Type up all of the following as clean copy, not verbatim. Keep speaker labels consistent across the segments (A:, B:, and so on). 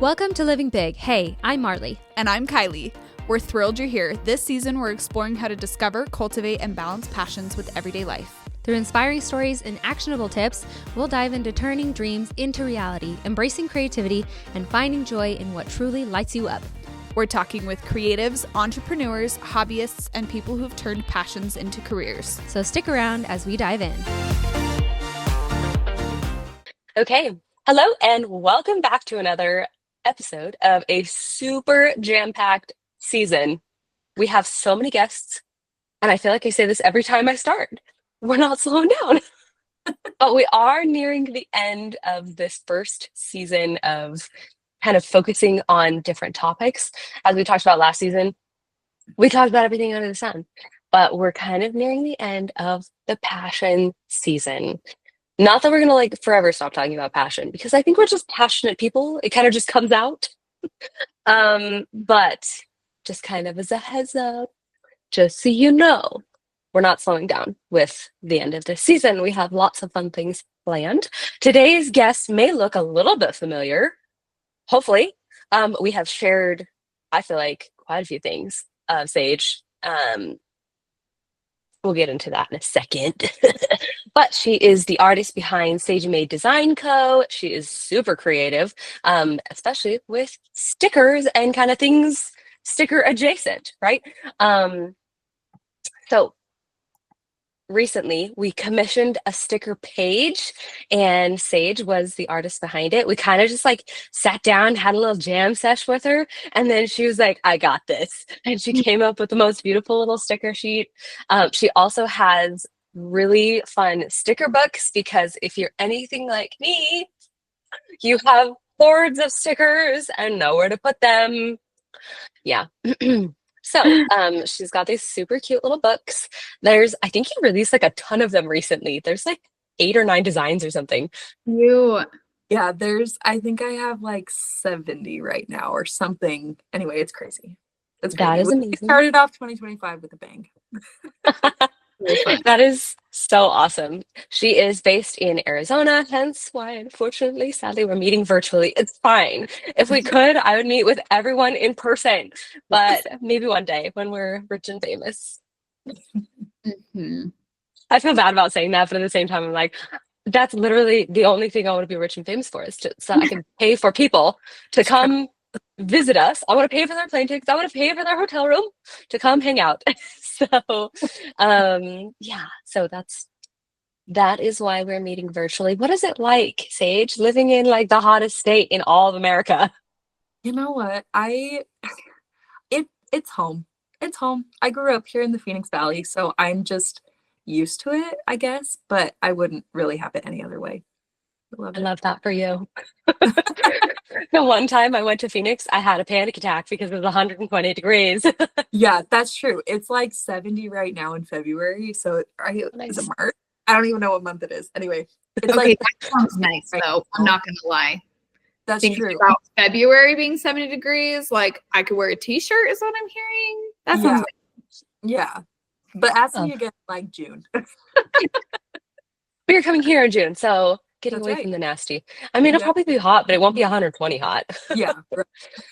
A: Welcome to Living Big. Hey, I'm Marley.
B: And I'm Kylie. We're thrilled you're here. This season, we're exploring how to discover, cultivate, and balance passions with everyday life.
A: Through inspiring stories and actionable tips, we'll dive into turning dreams into reality, embracing creativity, and finding joy in what truly lights you up.
B: We're talking with creatives, entrepreneurs, hobbyists, and people who've turned passions into careers.
A: So stick around as we dive in.
C: Okay. Hello, and welcome back to another episode of a super jam-packed season. We have so many guests, and I feel like I say this every time I start. We're not slowing down. But we are nearing the end of this first season of kind of focusing on different topics. As we talked about last season, we talked about everything under the sun, but we're kind of nearing the end of the passion season. Not that we're going to forever stop talking about passion, because I think we're just passionate people. It kind of just comes out. But just kind of as a heads up, just so you know, we're not slowing down with the end of this season. We have lots of fun things planned. Today's guest may look a little bit familiar. Hopefully. We have shared, I feel like, quite a few things of Sage. We'll get into that in a second. But she is the artist behind SagieMayDesignCo. She is super creative, especially with stickers and kind of things sticker adjacent, right? So recently we commissioned a sticker page, and Sage was the artist behind it. We kind of just sat down, had a little jam sesh with her, and then she was like, I got this. And she came up with the most beautiful little sticker sheet. She also has really fun sticker books, because if you're anything like me, you have hordes of stickers and nowhere to put them. Yeah. So she's got these super cute little books. I think you released a ton of them recently. There's 8 or 9 designs or something.
D: Yeah, I think I have 70 right now or something. Anyway, it's crazy.
C: That is amazing.
D: We started off 2025 with a bang.
C: That is so awesome. She is based in Arizona, hence why, unfortunately, sadly, we're meeting virtually. It's fine. If we could, I would meet with everyone in person, but maybe one day when we're rich and famous.
D: Mm-hmm.
C: I feel bad about saying that, but at the same time, I'm like, that's literally the only thing I want to be rich and famous for, is so I can pay for people to come visit us. I want to pay for their plane tickets. I want to pay for their hotel room to come hang out. So, yeah. So that is why we're meeting virtually. What is it like, Sage, living in the hottest state in all of America?
D: You know what? It's home. It's home. I grew up here in the Phoenix Valley, so I'm just used to it, I guess, but I wouldn't really have it any other way.
C: I love that for you. The one time I went to Phoenix, I had a panic attack because it was 120 degrees.
D: Yeah, that's true. It's 70 right now in February. So
C: Nice.
D: Is it March? I don't even know what month it is. Anyway, it's
E: okay, that sounds nice though. I'm not gonna lie.
D: That's
E: Thinking
D: true.
E: about February being 70 degrees, I could wear a t-shirt is what I'm hearing. That sounds nice.
D: Yeah. But ask me again June.
C: We're coming here in June, so getting
D: That's
C: away
D: right.
C: from the nasty. I mean, it'll probably be hot, but it won't be 120 hot.
D: Yeah. Right.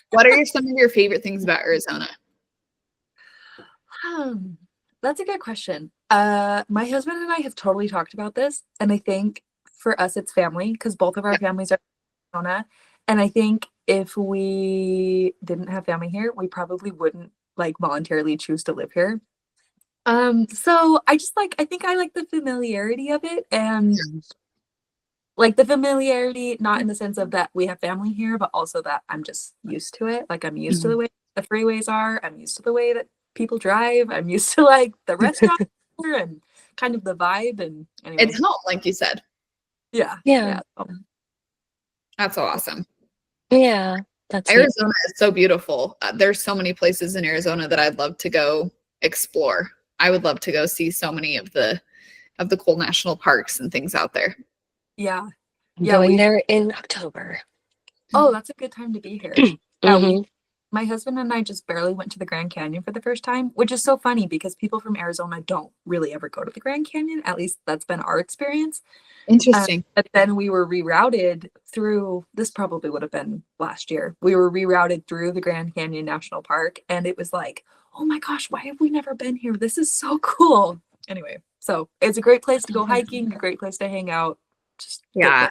E: What are some of your favorite things about Arizona?
D: That's a good question. My husband and I have totally talked about this, and I think for us it's family, because both of our families are in Arizona. And I think if we didn't have family here, we probably wouldn't voluntarily choose to live here. So I just I think I like the familiarity of it, and the familiarity, not in the sense of that we have family here, but also that I'm just used to it. I'm used to the way the freeways are. I'm used to the way that people drive. I'm used to the restaurant and kind of the vibe. And anyway.
E: It's home, like you said.
D: Yeah.
E: That's so awesome.
C: Yeah. That's
E: Arizona is so beautiful. There's so many places in Arizona that I'd love to go explore. I would love to go see so many of the cool national parks and things out there.
D: Yeah.
C: Going there in October.
D: Oh, that's a good time to be here.
C: Mm-hmm.
D: my husband and I just barely went to the Grand Canyon for the first time, which is so funny because people from Arizona don't really ever go to the Grand Canyon. At least that's been our experience.
E: Interesting.
D: But then we were rerouted through, this probably would have been last year. We were rerouted through the Grand Canyon National Park, and it was like, oh my gosh, why have we never been here? This is so cool. Anyway, so it's a great place to go hiking, a great place to hang out. Just
E: Yeah.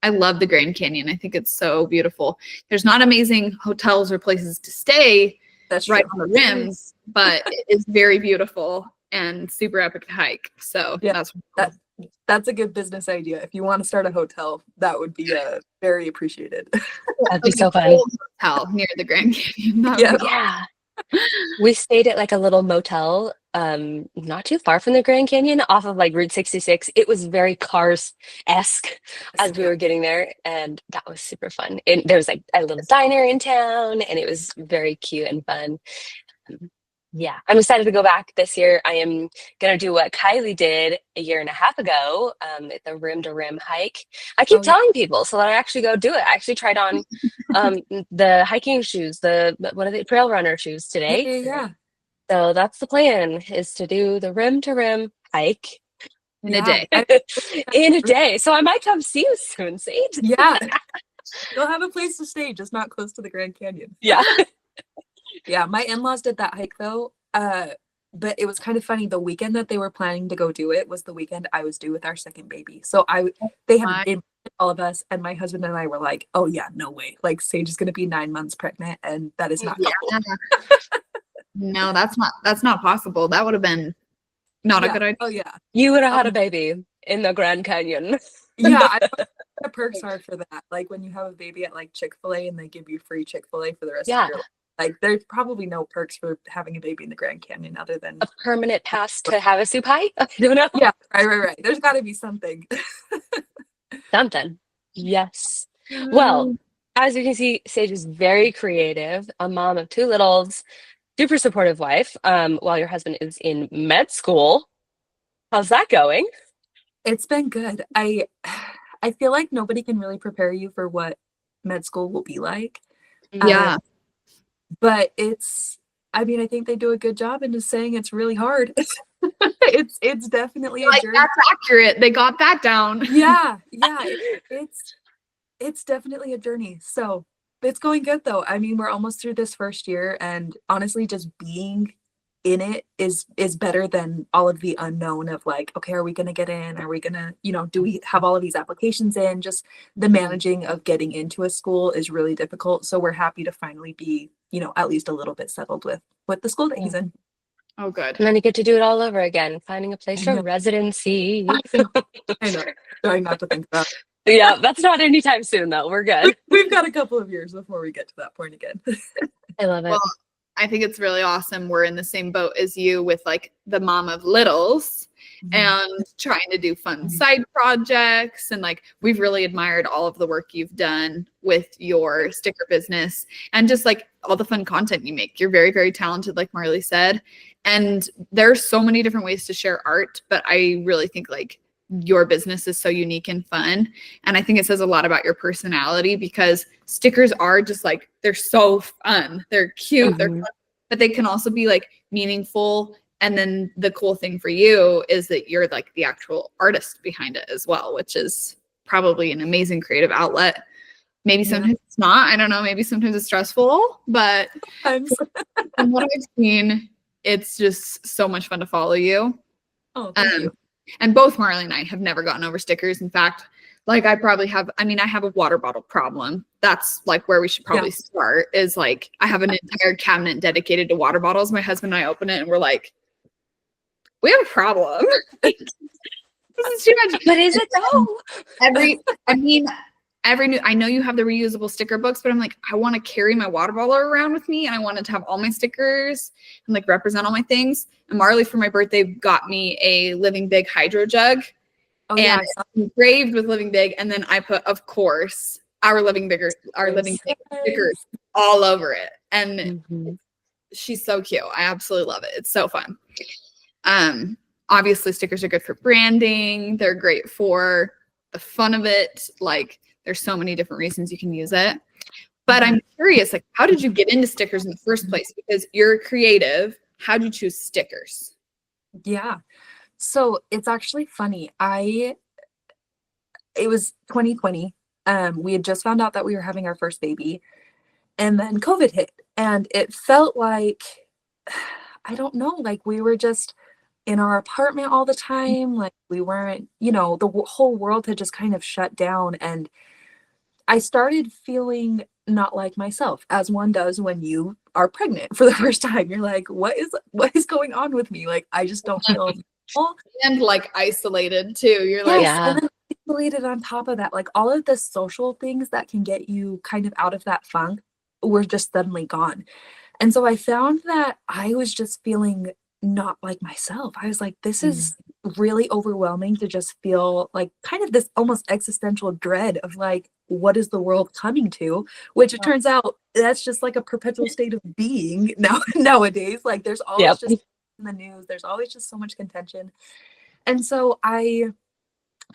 E: I love the Grand Canyon. I think it's so beautiful. There's not amazing hotels or places to stay
D: That's
E: right
D: true.
E: on the rims, but it is very beautiful and super epic to hike. So
D: Yeah,
E: that's
D: that's a good business idea. If you want to start a hotel, that would be very appreciated.
C: That'd be so fun.
E: old hotel near the Grand Canyon. That would
D: Yeah.
E: be
C: Yeah. We stayed at like a little motel, not too far from the Grand Canyon off of like Route 66. It was very Cars-esque as we were getting there, and that was super fun. And there was like a little diner in town, and it was very cute and fun. Yeah, I'm excited to go back this year. I am gonna do what Kylie did a year and a half ago, at the Rim to Rim hike. I keep
D: Oh, yeah.
C: telling people so that I actually go do it. I actually tried on the hiking shoes, what are they, trail runner shoes today.
D: Yeah.
C: So that's the plan, is to do the Rim to Rim hike
E: in a day.
C: in a day. So I might come see you soon, Sage.
D: Yeah. You'll have a place to stay, just not close to the Grand Canyon.
C: Yeah.
D: Yeah, my in-laws did that hike though. But it was kind of funny. The weekend that they were planning to go do it was the weekend I was due with our second baby. So they had invited all of us, and my husband and I were like, "Oh yeah, no way! Like Sage is going to be 9 months pregnant, and that is not helpful."
E: No, that's not possible. That would have been not a good idea.
D: Oh yeah,
C: You would have had a baby in the Grand Canyon.
D: yeah. I don't know what the perks are for that. Like when you have a baby at like Chick-fil-A and they give you free Chick-fil-A for the rest of your life. Like there's probably no perks for having a baby in the Grand Canyon other than
C: a permanent pass to have a soup hike. I don't know.
D: Yeah, right. There's got to be something.
C: Something. Yes. Well, as you can see, Sage is very creative, a mom of 2 littles, super supportive wife, while your husband is in med school. How's that going?
D: It's been good. I feel like nobody can really prepare you for what med school will be like.
E: Yeah.
D: But I think they do a good job in just saying it's really hard. It's definitely a journey.
E: That's accurate. They got that down.
D: Yeah. It's definitely a journey. So it's going good though. I mean, we're almost through this first year, and honestly, just being in it is better than all of the unknown of like, okay, are we going to get in? Are we going to, do we have all of these applications in? Just the managing of getting into a school is really difficult. So we're happy to finally be, at least a little bit settled with the school that he's in.
E: Oh, good.
C: And then you get to do it all over again, finding a place for residency.
D: I know. Trying not to think about it.
C: Yeah, that's not anytime soon though. We're good.
D: We've got a couple of years before we get to that point again.
C: I love it.
E: Well, I think it's really awesome. We're in the same boat as you with like the mom of littles and trying to do fun side projects. And like, we've really admired all of the work you've done with your sticker business and just like all the fun content you make. You're very, very talented, like Marley said. And there's so many different ways to share art, but I really think like your business is so unique and fun. And I think it says a lot about your personality because stickers are just like, they're so fun. They're cute. They're fun, but they can also be like meaningful. And then the cool thing for you is that you're like the actual artist behind it as well, which is probably an amazing creative outlet. Maybe sometimes it's not, I don't know. Maybe sometimes it's stressful, but from what I've seen, it's just so much fun to follow you.
D: Oh, thank you.
E: And both Marley and I have never gotten over stickers. In fact, like I have a water bottle problem. That's like where we should probably start is like, I have an entire cabinet dedicated to water bottles. My husband and I open it and we're like, we have a problem. This is too much.
C: But is it though?
E: I know you have the reusable sticker books, but I'm like, I want to carry my water bottle around with me and I wanted to have all my stickers and like represent all my things. And Marley for my birthday got me a Living Big hydro jug and it's engraved with Living Big. And then I put, of course, our Living Big stickers all over it. And she's so cute. I absolutely love it. It's so fun. Obviously stickers are good for branding. They're great for the fun of it. Like, there's so many different reasons you can use it. But I'm curious, like, how did you get into stickers in the first place? Because you're creative. How did you choose stickers?
D: Yeah. So it's actually funny. It was 2020. We had just found out that we were having our first baby, and then COVID hit, and it felt like, I don't know, like we were just in our apartment all the time. Like we weren't, the whole world had just kind of shut down, and I started feeling not like myself, as one does when you are pregnant for the first time. You're like, what is going on with me? Like, I just don't feel normal.
E: And like isolated too. You're like,
D: Yes,
C: Yeah.
D: and then isolated on top of that, like all of the social things that can get you kind of out of that funk were just suddenly gone. And so I found that I was just feeling not like myself. I was like, this is really overwhelming to just feel like kind of this almost existential dread of like, what is the world coming to? Which it turns out that's just like a perpetual state of being nowadays. Like there's always just in the news, there's always just so much contention. And so I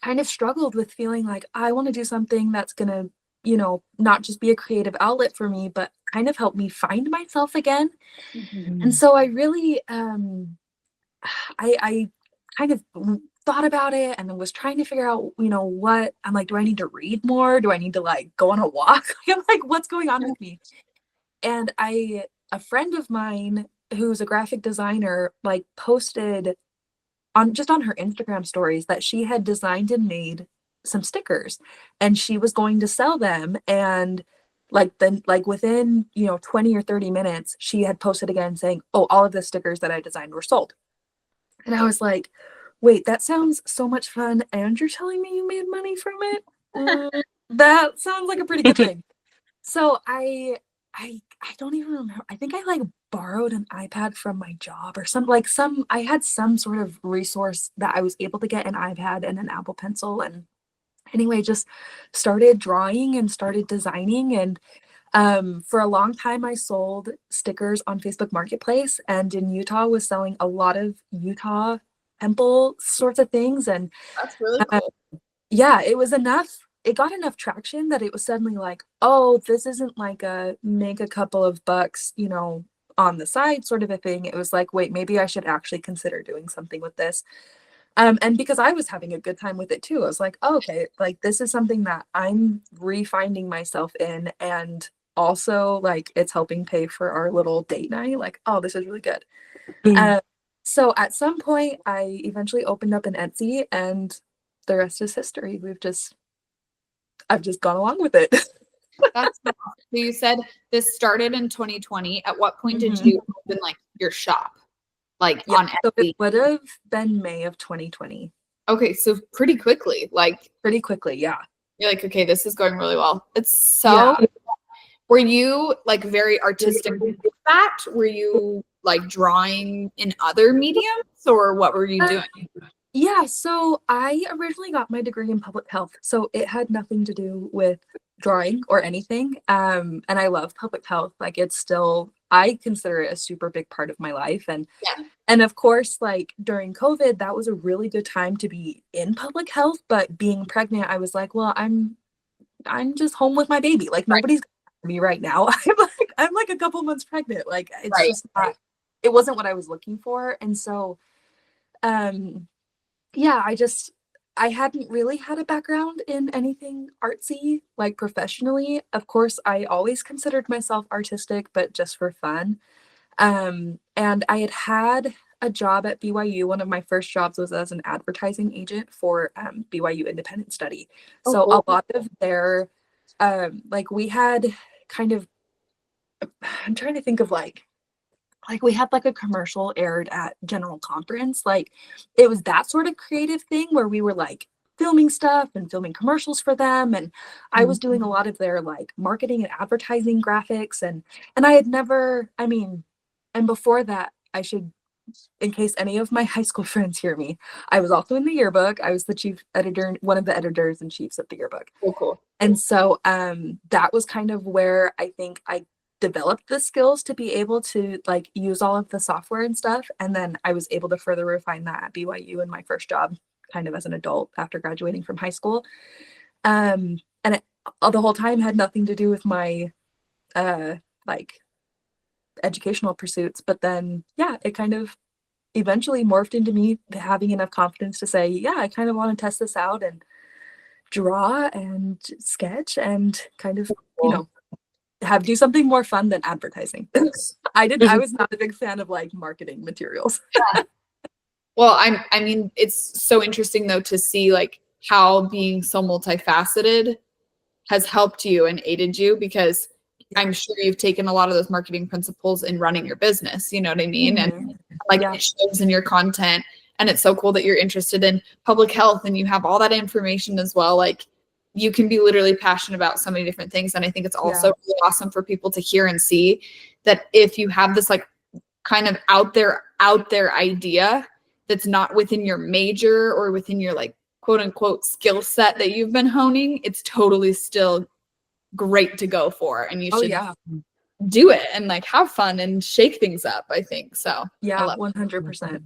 D: kind of struggled with feeling like I want to do something that's going to, not just be a creative outlet for me, but kind of help me find myself again. And so I really, I kind of thought about it and was trying to figure out, what I'm like, do I need to read more? Do I need to like go on a walk? I'm like, what's going on with me? And a friend of mine who's a graphic designer, like posted on her Instagram stories that she had designed and made some stickers and she was going to sell them. And like within 20 or 30 minutes she had posted again saying, oh, all of the stickers that I designed were sold. And I was like, wait, that sounds so much fun, and you're telling me you made money from it? That sounds like a pretty good thing. So I don't even remember. I think I like borrowed an iPad from my job or I had some sort of resource that I was able to get an iPad and an Apple Pencil. And anyway, just started drawing and started designing. And for a long time I sold stickers on Facebook Marketplace, and in Utah was selling a lot of Utah temple sorts of things. And
E: that's really cool.
D: yeah, it got enough traction that it was suddenly like, oh, this isn't like a make a couple of bucks, on the side sort of a thing. It was like, wait, maybe I should actually consider doing something with this. And because I was having a good time with it too, I was like, oh, okay, like this is something that I'm refinding myself in, and also like it's helping pay for our little date night. Like, oh, this is really good. So at some point I eventually opened up an Etsy, and the rest is history. I've just gone along with it.
E: That's awesome. So you said this started in 2020. At what point did you open like your shop? Like on Etsy?
D: So it would have been May of 2020.
E: Okay, so pretty quickly.
D: Yeah.
E: You're like, okay, this is going really well. It's so Were you like very artistic with that? Were you like drawing in other mediums, or what were you doing?
D: Yeah, so I originally got my degree in public health, so it had nothing to do with drawing or anything. And I love public health. Like I consider it a super big part of my life. And of course, like during COVID, that was a really good time to be in public health. But being pregnant, I was like, well, I'm just home with my baby. Like nobody's me right now. I'm like a couple months pregnant. Like it's just not, it wasn't what I was looking for. And so yeah, I hadn't really had a background in anything artsy, like professionally. Of course, I always considered myself artistic, but just for fun. And I had a job at BYU. One of my first jobs was as an advertising agent for BYU Independent Study. So a lot of their, like we had kind of, I'm trying to think of like we had like a commercial aired at General Conference. Like it was that sort of creative thing where we were like filming stuff and filming commercials for them. And I was doing a lot of their like marketing and advertising graphics. And I had never, and before that, I should, in case any of my high school friends hear me, I was also in the yearbook. I was the chief editor, one of the editors and chiefs of the yearbook.
E: Oh, cool.
D: And so that was kind of where I think I developed the skills to be able to like use all of the software and stuff. And then I was able to further refine that at BYU in my first job, kind of as an adult after graduating from high school. And the whole time had nothing to do with my like educational pursuits. But then, yeah, it kind of eventually morphed into me having enough confidence to say, yeah, I kind of want to test this out and draw and sketch and kind of, do something more fun than advertising. I was not a big fan of like marketing materials.
E: Well, I mean, it's so interesting though to see like how being so multifaceted has helped you and aided you, because I'm sure you've taken a lot of those marketing principles in running your business, you know what I mean? And like it shows in your content. And it's so cool that you're interested in public health and you have all that information as well. Like you can be literally passionate about so many different things. And I think it's also really awesome for people to hear and see that if you have this like kind of out there idea that's not within your major or within your like quote unquote skill set that you've been honing, it's totally still great to go for. And you should do it and like have fun and shake things up, I think. So
D: yeah, 100%.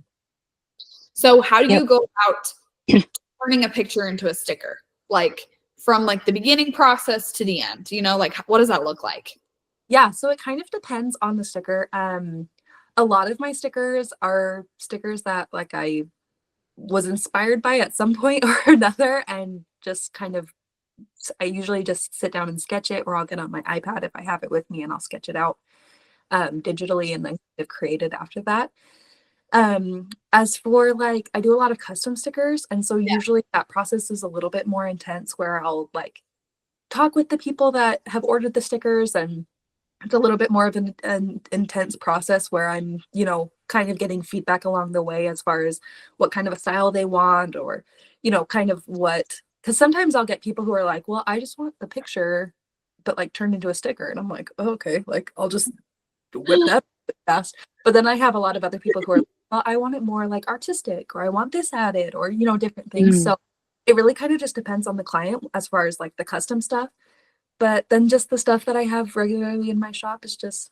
E: So how do you go about turning a picture into a sticker? Like from like the beginning process to the end, like what does that look like?
D: Yeah, so it kind of depends on the sticker. A lot of my stickers are stickers that like I was inspired by at some point or another, and just kind of, I usually just sit down and sketch it, or I'll get on my iPad if I have it with me and I'll sketch it out digitally and then kind of create it after that. As for like, I do a lot of custom stickers, and so usually that process is a little bit more intense, where I'll like talk with the people that have ordered the stickers, and it's a little bit more of an intense process where I'm, kind of getting feedback along the way as far as what kind of a style they want, or, kind of what, because sometimes I'll get people who are like, well, I just want the picture, but like turned into a sticker. And I'm like, oh, okay, like I'll just whip that fast. But then I have a lot of other people who are, well, I want it more like artistic, or I want this added, or, different things. So it really kind of just depends on the client as far as like the custom stuff. But then just the stuff that I have regularly in my shop is just,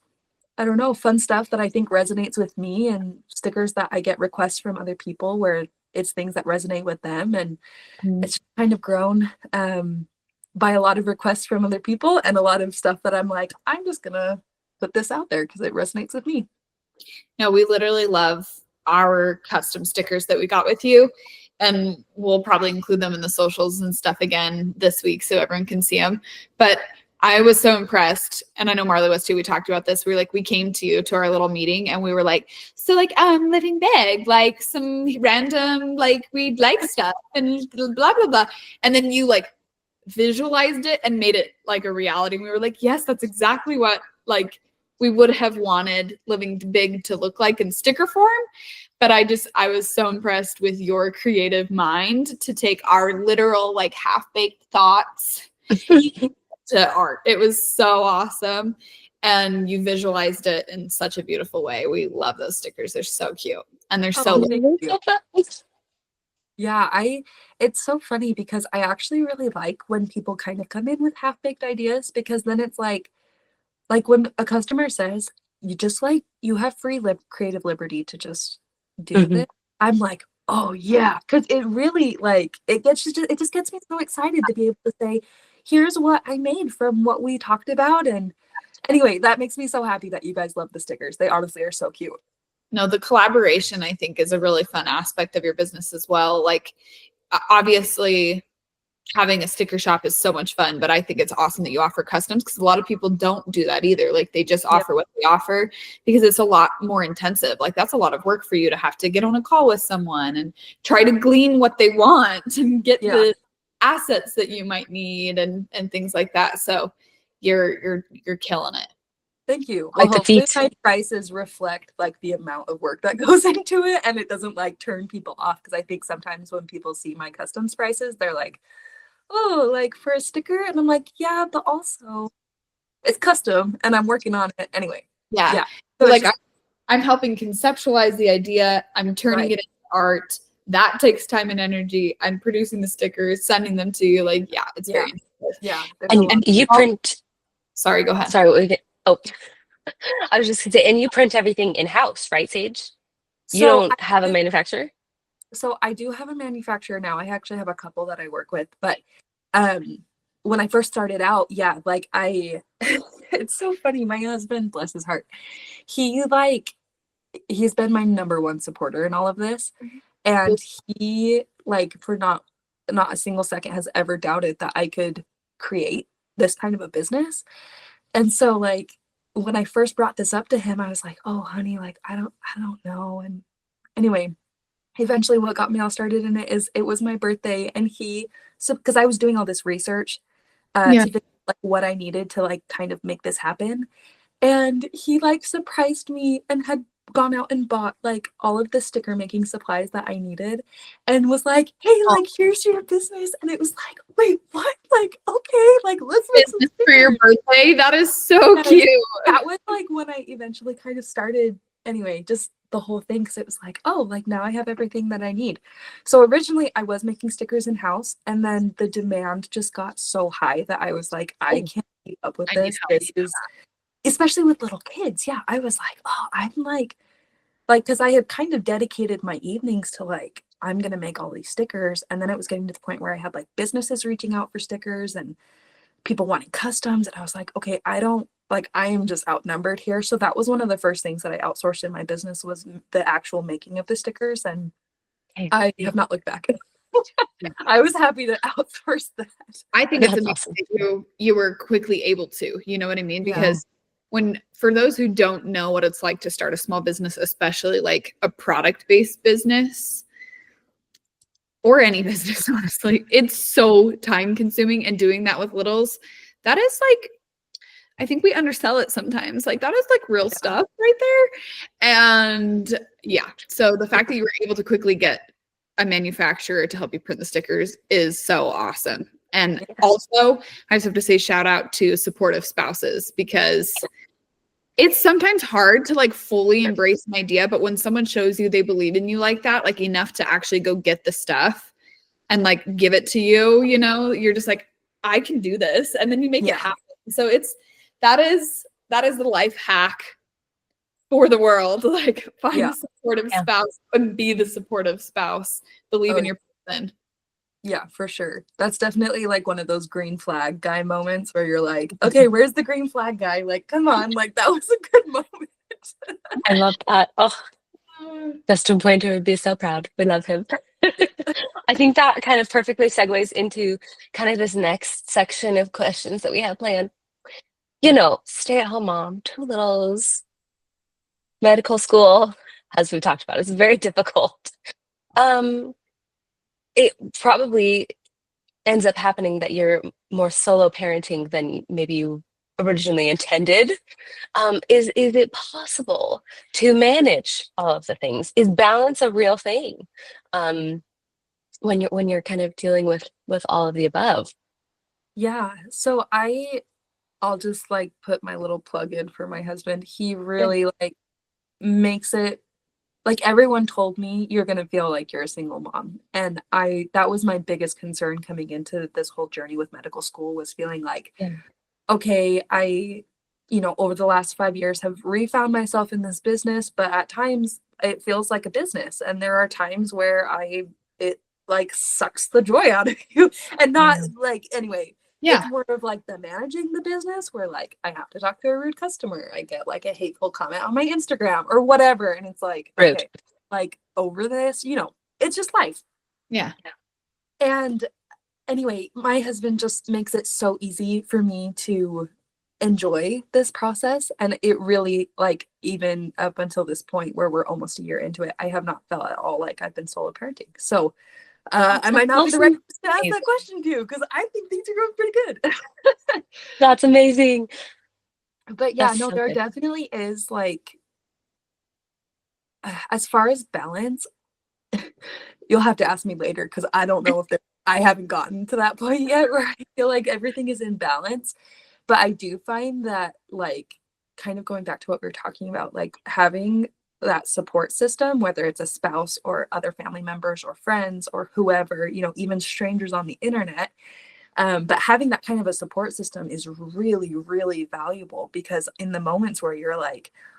D: I don't know, fun stuff that I think resonates with me, and stickers that I get requests from other people where it's things that resonate with them. And it's kind of grown by a lot of requests from other people and a lot of stuff that I'm like, I'm just going to put this out there because it resonates with me.
E: No, we literally love our custom stickers that we got with you. And we'll probably include them in the socials and stuff again this week so everyone can see them. But I was so impressed, and I know Marley was too. We talked about this. We came to you to our little meeting, and we were like, so like living big, like some random like we'd like stuff and blah blah blah. And then you like visualized it and made it like a reality. And we were like, yes, that's exactly what like we would have wanted living big to look like in sticker form. But I was so impressed with your creative mind to take our literal like half-baked thoughts to art. It was so awesome. And you visualized it in such a beautiful way. We love those stickers. They're so cute. And they're
D: yeah, it's so funny because I actually really like when people kind of come in with half-baked ideas, because then it's like when a customer says, you just like, you have free creative liberty to just do this. I'm like, oh yeah, because it really like it just gets me so excited to be able to say, here's what I made from what we talked about. And anyway, that makes me so happy that you guys love the stickers. They honestly are so cute.
E: No, the collaboration I think is a really fun aspect of your business as well. Like obviously having a sticker shop is so much fun, but I think it's awesome that you offer customs, because a lot of people don't do that either. Like they just offer what they offer because it's a lot more intensive. Like that's a lot of work for you to have to get on a call with someone and try to glean what they want and get the assets that you might need and things like that. So you're killing it.
D: Thank you. Well, hopefully my prices reflect like the amount of work that goes into it, and it doesn't like turn people off, because I think sometimes when people see my customs prices, they're like, oh, like for a sticker, and I'm like, yeah, but also it's custom and I'm working on it anyway.
E: Yeah. So like I'm helping conceptualize the idea. I'm turning it into art. That takes time and energy. I'm producing the stickers, sending them to you. Like, yeah, it's very intensive.
D: Yeah.
C: And you print.
E: Sorry, go ahead.
C: Sorry. I was just gonna say, and you print everything in-house, right, Sage? You don't have a manufacturer?
D: So I do have a manufacturer now. I actually have a couple that I work with, but when I first started out, like It's so funny. My husband, bless his heart, he's been my number one supporter in all of this. And he for not a single second has ever doubted that I could create this kind of a business. And so when I first brought this up to him, I was like, oh honey, I don't know. And anyway, eventually what got me all started in it is it was my birthday, and because I was doing all this research to figure out what I needed to kind of make this happen. And he surprised me and had gone out and bought all of the sticker making supplies that I needed, and was like, hey, here's your business. And it was like, wait, what? Okay, let's make some
E: Business for your birthday. That is so cute.
D: That was when I eventually kind of started, anyway, just the whole thing, because it was now I have everything that I need. So originally I was making stickers in house, and then the demand just got so high that I was like, I can't keep up with this. This is, especially with little kids. Yeah, I was like, oh, I'm because I had kind of dedicated my evenings to I'm gonna make all these stickers, and then it was getting to the point where I had businesses reaching out for stickers and people wanting customs, and I was like, okay, I am just outnumbered here. So that was one of the first things that I outsourced in my business, was the actual making of the stickers, and I have not looked back. I was happy to outsource that.
E: I think it's amazing that you were quickly able to, you know what I mean? Because for those who don't know what it's like to start a small business, especially a product-based business or any business, honestly, it's so time consuming, and doing that with littles, that is I think we undersell it sometimes. That is real stuff right there. And yeah, so the fact that you were able to quickly get a manufacturer to help you print the stickers is so awesome. And also, I just have to say shout out to supportive spouses, because it's sometimes hard to fully embrace an idea, but when someone shows you they believe in you like that, enough to actually go get the stuff and give it to you, you're just like, I can do this. And then you make it happen. So that is the life hack for the world. Find a supportive spouse and be the supportive spouse. Believe in your person.
D: Yeah, for sure. That's definitely one of those green flag guy moments where you're like, okay, where's the green flag guy? Come on, that was a good moment.
C: I love that. Oh, Justin Pointer would be so proud. We love him. I think that kind of perfectly segues into kind of this next section of questions that we have planned. Stay-at-home mom, 2 littles, medical school, as we talked about, is very difficult. It probably ends up happening that you're more solo parenting than maybe you originally intended. Is it possible to manage all of the things? Is balance a real thing when you're kind of dealing with all of the above?
D: Yeah, so I'll just put my little plug in for my husband. He really makes it everyone told me, you're going to feel like you're a single mom. And that was my biggest concern coming into this whole journey with medical school, was feeling okay, I, over the last 5 years have refound myself in this business, but at times it feels like a business. And there are times where it sucks the joy out of you, and not anyway. Yeah. It's more of the managing the business where I have to talk to a rude customer. I get a hateful comment on my Instagram or whatever. And it's
C: rude.
D: Okay, over this, it's just life.
E: Yeah.
D: And anyway, my husband just makes it so easy for me to enjoy this process. And it really even up until this point where we're almost a year into it, I have not felt at all like I've been solo parenting. So I might not be the right person to ask that question to, because I think things are going pretty good.
C: That's amazing.
D: But yeah, no, there definitely is as far as balance, you'll have to ask me later, because I don't know if I haven't gotten to that point yet where I feel everything is in balance. But I do find that kind of going back to what we were talking about, having that support system, whether it's a spouse or other family members or friends or whoever, even strangers on the internet. But having that kind of a support system is really, really valuable, because in the moments where you're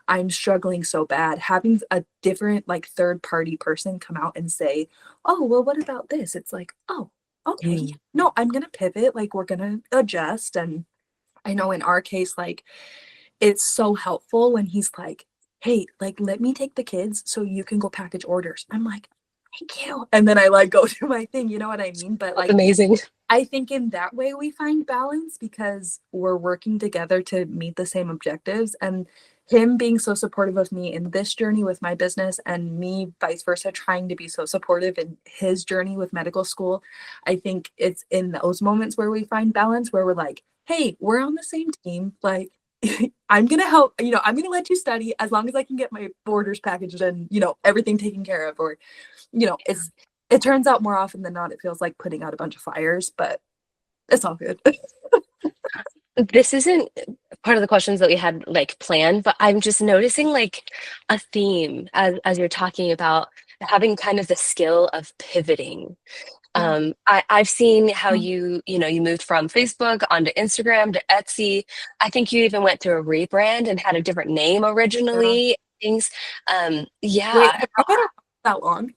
D: I'm struggling so bad, having a different third party person come out and say, oh, well, what about this? It's oh, okay, no, I'm going to pivot. We're going to adjust. And I know in our case, like, it's so helpful when he's like, hey, like, let me take the kids so you can go package orders. I'm like, thank you. And then I like go do my thing, you know what I mean? But like,
C: Amazing.
D: I think in that way we find balance because we're working together to meet the same objectives. And him being so supportive of me in this journey with my business, and me vice versa, trying to be so supportive in his journey with medical school. I think it's in those moments where we find balance, where we're like, hey, we're on the same team. Like, I'm going to help, I'm going to let you study as long as I can get my orders packaged and, everything taken care of. Or, it turns out more often than not, it feels like putting out a bunch of fires, but it's all good.
C: This isn't part of the questions that we had like planned, but I'm just noticing like a theme as you're talking about having kind of the skill of pivoting. I've seen how you moved from Facebook onto Instagram to Etsy. I think you even went through a rebrand and had a different name originally. Things. Yeah.
D: Wait, have you been around that long?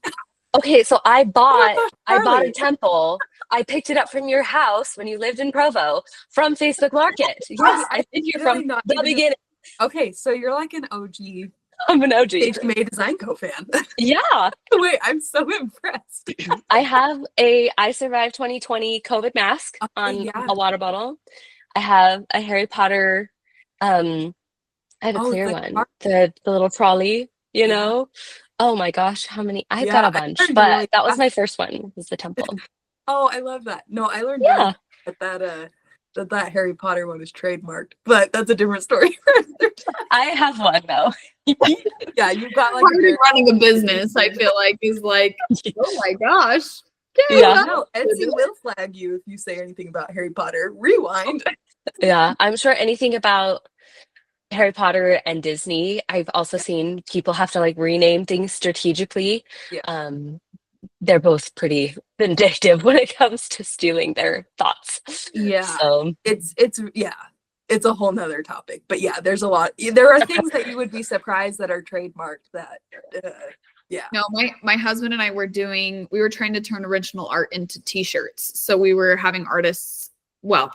C: Okay, so I bought a
D: Charlie.
C: temple. I picked it up from your house when you lived in Provo from Facebook Market. Yes, I've been here from
D: not
C: the
D: even-
C: beginning.
D: Okay, so you're like an OG
C: I'm an OG.
D: SagieMayDesignCo fan.
C: Yeah.
D: Wait, I'm so impressed.
C: I survived 2020 COVID mask on
D: yeah.
C: a water bottle. I have a Harry Potter, I have a clear one. The little trolley, you know? Oh my gosh, how many? I've got a bunch, but really that was my first one, was the temple.
D: Oh, I love that. No, I learned that Harry Potter one is trademarked, but that's a different story.
C: I have one though.
D: Yeah, you've got like
E: running a business, I feel like, is like, oh my gosh.
C: Yeah.
D: No, Etsy will flag you if you say anything about Harry Potter. Rewind.
C: Yeah, I'm sure anything about Harry Potter and Disney, I've also seen people have to like rename things strategically.
D: Yeah.
C: They're both pretty vindictive when it comes to stealing their thoughts.
D: Yeah.
C: So
D: it's a whole nother topic. But yeah, there's a lot. There are things that you would be surprised that are trademarked that
E: No, my husband and I we were trying to turn original art into t-shirts. So we were having artists, well,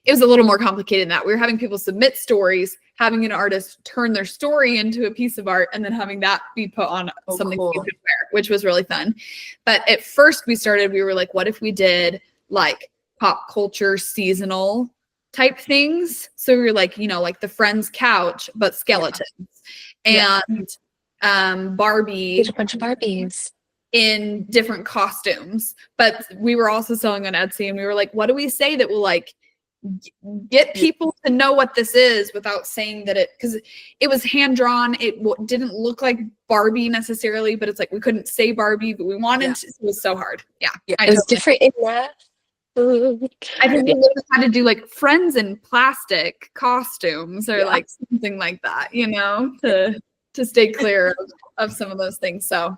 E: it was a little more complicated than that. We were having people submit stories, having an artist turn their story into a piece of art, and then having that be put on something you could wear, which was really fun. But at first we were like, what if we did like pop culture seasonal type things? So we were like, like the Friends couch, but skeletons. And Barbie.
C: There's a bunch of Barbies
E: in different costumes, but we were also selling on Etsy, and we were like, what do we say that will like get people to know what this is without saying that because it was hand drawn. It didn't look like Barbie necessarily, but it's like we couldn't say Barbie, but we wanted to. It was so hard. Yeah.
C: It was different in that.
E: I think we had to do like Friends in plastic costumes or like something like that, to stay clear of some of those things. So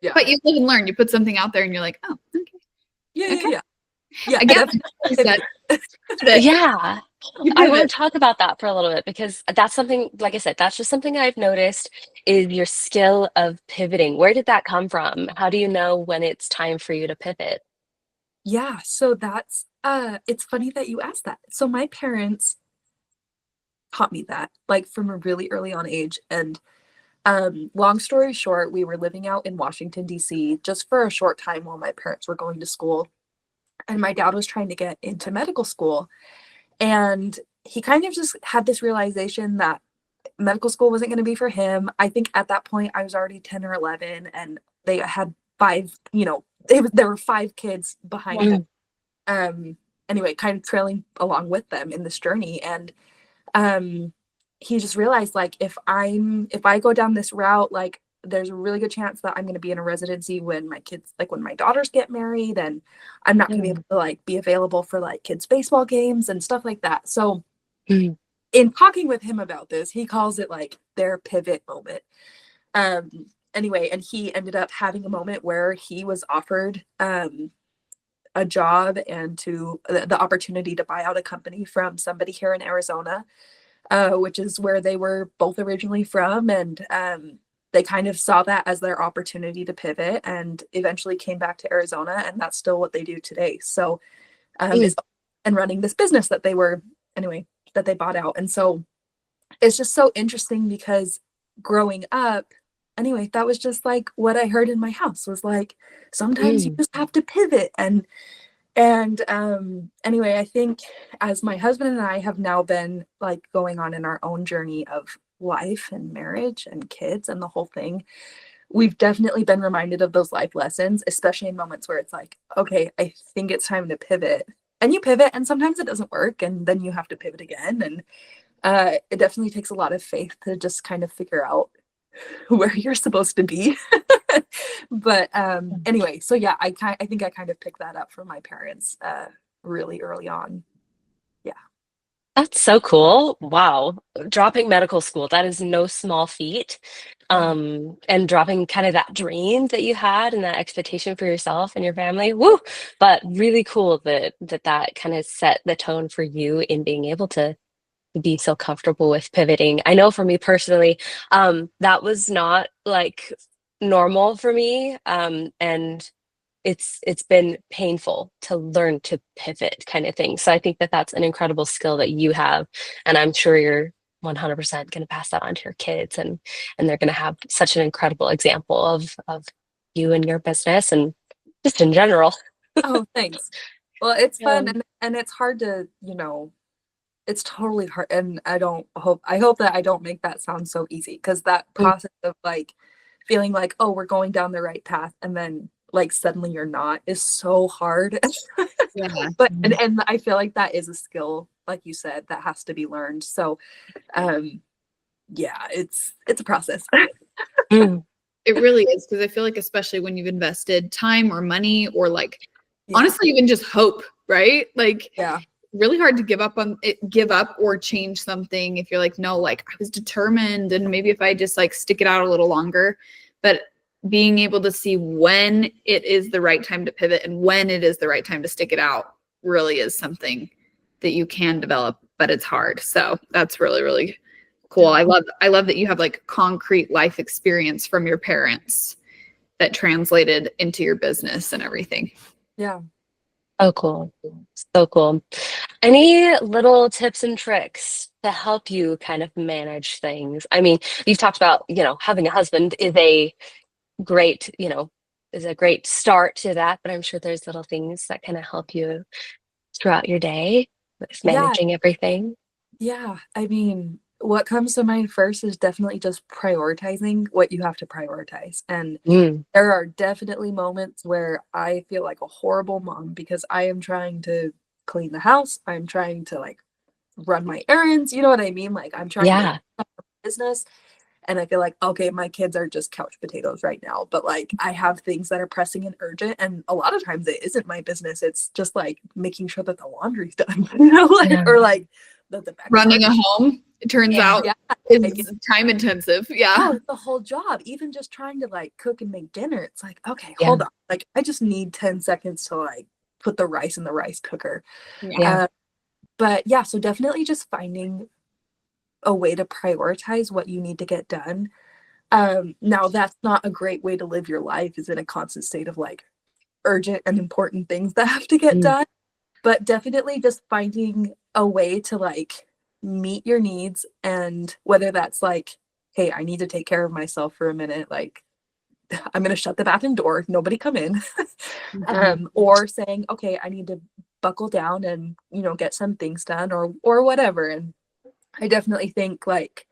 E: yeah, but you live and learn. You put something out there and you're like, oh, okay.
D: Yeah.
E: Again,
C: I want to talk about that for a little bit because that's something, like I said, that's just something I've noticed is your skill of pivoting. Where did that come from? How do you know when it's time for you to pivot?
D: Yeah, so that's it's funny that you asked that. So my parents taught me that like from a really early on age. And long story short, we were living out in Washington, D.C. just for a short time while my parents were going to school. And my dad was trying to get into medical school. And he kind of just had this realization that medical school wasn't going to be for him. I think at that point I was already 10 or 11 and they had 5, there were 5 kids behind them. Anyway, kind of trailing along with them in this journey. And he just realized like if I go down this route, like there's a really good chance that I'm going to be in a residency when my kids, like when my daughters get married, and I'm not going to be able to like be available for like kids baseball games and stuff like that. So in talking with him about this, he calls it like their pivot moment. Anyway, and he ended up having a moment where he was offered a job and the opportunity to buy out a company from somebody here in Arizona, which is where they were both originally from. And they kind of saw that as their opportunity to pivot and eventually came back to Arizona. And that's still what they do today. So, and running this business that they were, anyway, that they bought out. And so it's just so interesting because growing up, anyway, that was just like what I heard in my house was like, sometimes you just have to pivot. And anyway, I think as my husband and I have now been like going on in our own journey of life and marriage and kids and the whole thing, we've definitely been reminded of those life lessons, especially in moments where it's like, okay, I think it's time to pivot. And you pivot and sometimes it doesn't work and then you have to pivot again. And it definitely takes a lot of faith to just kind of figure out where you're supposed to be. But anyway, so yeah, I think I kind of picked that up from my parents really early on. Yeah.
C: That's so cool. Wow. Dropping medical school, that is no small feat. And dropping kind of that dream that you had and that expectation for yourself and your family. Woo! But really cool that kind of set the tone for you in being able to be so comfortable with pivoting. I know for me personally, that was not like normal for me. And it's been painful to learn to pivot kind of thing. So I think that that's an incredible skill that you have, and I'm sure you're 100% going to pass that on to your kids, and they're going to have such an incredible example of you and your business and just in general.
D: Oh, thanks. Well, it's fun
C: Yeah.
D: and it's hard to, it's totally hard. And I hope that I don't make that sound so easy, because that process of like feeling like, oh, we're going down the right path, and then like suddenly you're not, is so hard.
E: Yeah.
D: But and I feel like that is a skill, like you said, that has to be learned. So yeah, it's a process.
C: Mm.
E: It really is, because I feel like especially when you've invested time or money or like
D: Yeah.
E: honestly even just hope, right? Like
D: Yeah.
E: really hard to give up or change something if you're like, no, like I was determined and maybe if I just like stick it out a little longer. But being able to see when it is the right time to pivot and when it is the right time to stick it out really is something that you can develop, but it's hard. So that's really, really cool. I love that you have like concrete life experience from your parents that translated into your business and everything.
D: Yeah.
C: Oh, cool. So cool. Any little tips and tricks to help you kind of manage things? I mean, you've talked about, having a husband is a great, is a great start to that, but I'm sure there's little things that kind of help you throughout your day with managing everything.
D: Yeah. I mean, what comes to mind first is definitely just prioritizing what you have to prioritize. And there are definitely moments where I feel like a horrible mom because I am trying to clean the house. I'm trying to like run my errands. You know what I mean? Like I'm trying to run my business. And I feel like, okay, my kids are just couch potatoes right now, but like I have things that are pressing and urgent. And a lot of times it isn't my business. It's just like making sure that the laundry's done, or like the
E: running a home, it turns out, is time intensive. Yeah.
D: Oh, it's the whole job. Even just trying to like cook and make dinner. It's like, okay, hold on. Like I just need 10 seconds to like put the rice in the rice cooker.
C: Yeah.
D: But yeah, so definitely just finding a way to prioritize what you need to get done. Now that's not a great way to live your life, is in a constant state of like urgent and important things that have to get done, but definitely just finding a way to like meet your needs. And whether that's like, hey, I need to take care of myself for a minute, like I'm going to shut the bathroom door, nobody come in. Or saying, okay, I need to buckle down and, get some things done or whatever. And I definitely think like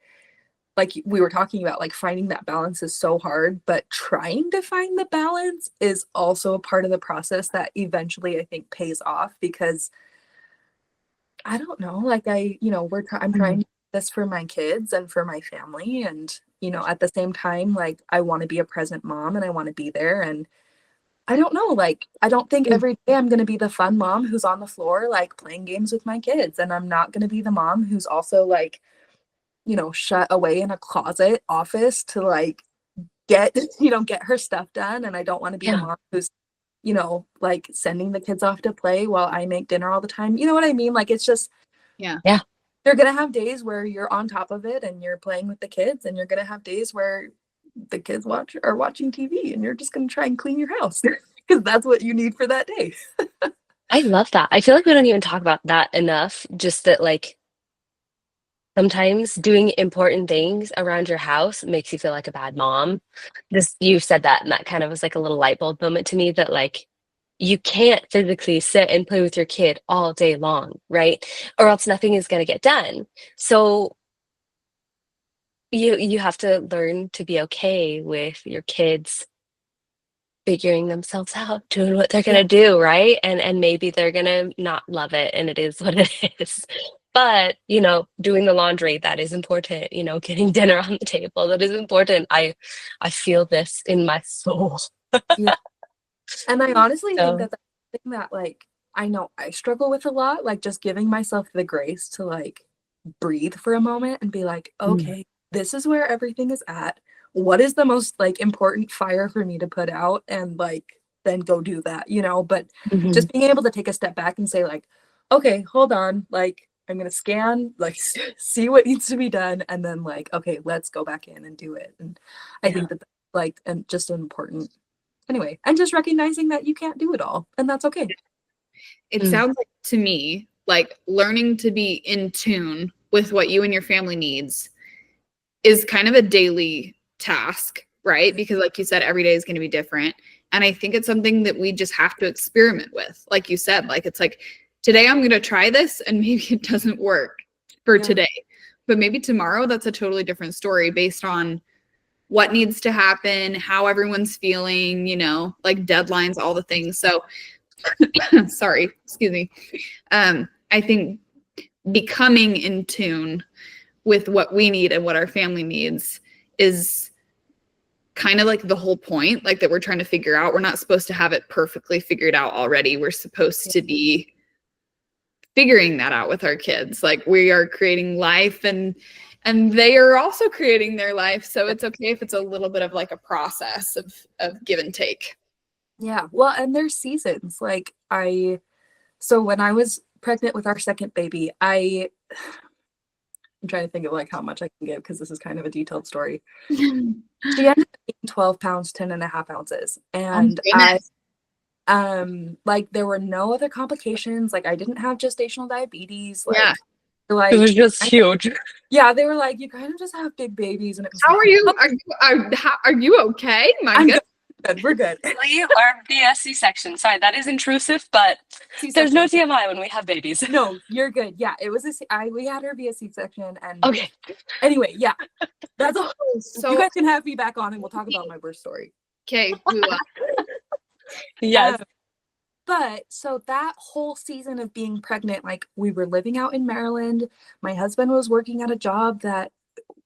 D: we were talking about, like finding that balance is so hard, but trying to find the balance is also a part of the process that eventually I think pays off, because I don't know, like I'm trying to do this for my kids and for my family. And, at the same time, like I want to be a present mom and I want to be there. And I don't know, like, I don't think every day I'm going to be the fun mom who's on the floor, like playing games with my kids. And I'm not going to be the mom who's also like, shut away in a closet office to like get her stuff done. And I don't want to be the mom who's, like sending the kids off to play while I make dinner all the time. You know what I mean? Like, it's just, you're going to have days where you're on top of it and you're playing with the kids, and you're going to have days where the kids are watching TV and you're just going to try and clean your house because that's what you need for that day.
C: I love that. I feel like we don't even talk about that enough. Just that, like, sometimes doing important things around your house makes you feel like a bad mom. This you said that, and that kind of was like a little light bulb moment to me that like you can't physically sit and play with your kid all day long, right? Or else nothing is going to get done. So you have to learn to be okay with your kids figuring themselves out, doing what they're
D: Yeah.
C: gonna do, right? And maybe they're gonna not love it, and it is what it is. But, doing the laundry, that is important, getting dinner on the table, that is important. I feel this in my soul.
D: Yeah. And I honestly think
C: So,
D: that that's something that like I know I struggle with a lot, like just giving myself the grace to like breathe for a moment and be like,
C: mm,
D: okay, this is where everything is at. What is the most like important fire for me to put out and like then go do that, But
C: mhm,
D: just being able to take a step back and say like, okay, hold on, like I'm gonna scan, like see what needs to be done, and then like, okay, let's go back in and do it. And I
C: yeah.
D: think that like and just an important anyway, and just recognizing that you can't do it all, and that's okay.
E: It
C: Mm,
E: sounds like to me like learning to be in tune with what you and your family needs is kind of a daily task, right? Because like you said, every day is going to be different. And I think it's something that we just have to experiment with. Like you said, like it's like today I'm going to try this and maybe it doesn't work for
D: Yeah.
E: today. But maybe tomorrow that's a totally different story based on what needs to happen, how everyone's feeling, like deadlines, all the things. So sorry, excuse me. I think becoming in tune with what we need and what our family needs is kind of like the whole point, like that we're trying to figure out. We're not supposed to have it perfectly figured out already. We're supposed to be figuring that out with our kids. Like we are creating life and they are also creating their life. So it's okay if it's a little bit of like a process of give and take.
D: Yeah. Well, and there's seasons. Like so when I was pregnant with our second baby, I'm trying to think of like how much I can give because this is kind of a detailed story. She ended up being 12 pounds, 10 and a half ounces.
E: Oh
D: And
E: goodness.
D: like there were no other complications. Like I didn't have gestational diabetes.
E: Yeah.
C: it
D: Like
C: was just huge.
D: yeah, they were like, you kind of just have big babies. And it was
E: How
D: like,
E: are you?
D: "Oh,
E: Are you okay? My
D: I'm
E: goodness.
D: good. We're good.
C: Or via C-section. Sorry, that is intrusive, but there's no
D: C-section.
C: TMI when we have babies.
D: No, you're good. Yeah, it was we had her via C-section, and
C: Okay.
D: anyway, yeah, that's all.
E: So
D: You guys can have me back on, and we'll talk about my birth story.
E: okay, we will.
C: Yes.
D: But so that whole season of being pregnant, like we were living out in Maryland. My husband was working at a job that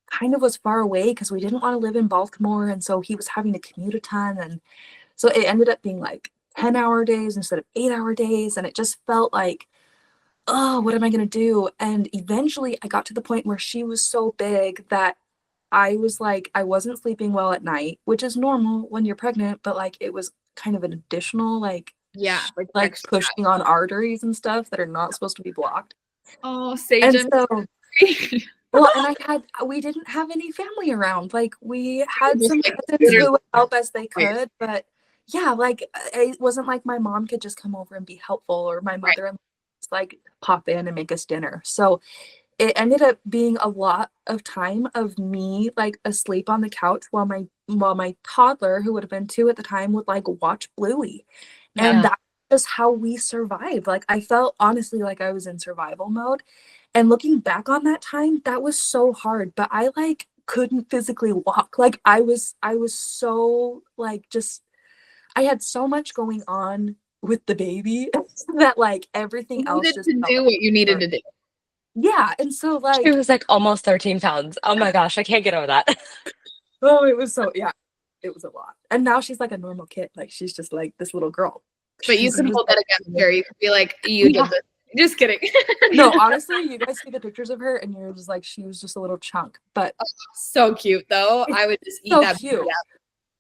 D: kind of was far away because we didn't want to live in Baltimore, and so he was having to commute a ton, and so it ended up being like 10-hour days instead of 8-hour days, and it just felt like, oh, what am I going to do? And eventually I got to the point where she was so big that I was like, I wasn't sleeping well at night, which is normal when you're pregnant, but like it was kind of an additional
E: Yeah, like
D: like
E: extra.
D: pushing on arteries and stuff that are not supposed to be blocked.
E: Oh, Sage,
D: And
E: I'm
D: so,
E: sorry.
D: well, and we didn't have any family around. Like we had
E: Just
D: some
E: like
D: cousins
E: literally
D: who would help as they
E: weird.
D: could, but yeah, like it wasn't like my mom could just come over and be helpful or my
E: Right.
D: mother just like pop in and make us dinner. So it ended up being a lot of time of me like asleep on the couch while my toddler, who would have been 2 at the time, would like watch Bluey. And
C: Yeah.
D: that's just how we survived. Like I felt honestly like I was in survival mode. And looking back on that time, that was so hard, but I like couldn't physically walk. Like I was so like just I had so much going on with the baby that like everything
E: You
D: else
E: needed
D: just
E: to
D: felt
E: do
D: like
E: what you needed to do.
D: yeah. And so
C: She
D: like
C: was like almost 13 pounds. Oh my gosh, I can't get over that.
D: oh, it was so yeah, it was a lot. And now she's like a normal kid. Like she's just like this little girl.
E: But you
D: She's
E: can
D: just
E: hold that against her. You can be like, you
D: yeah.
E: did this. Just kidding.
D: No, honestly, you guys see the pictures of her and you're just like she was just a little chunk. But
E: So cute though. I would just eat
D: so
E: that.
D: cute.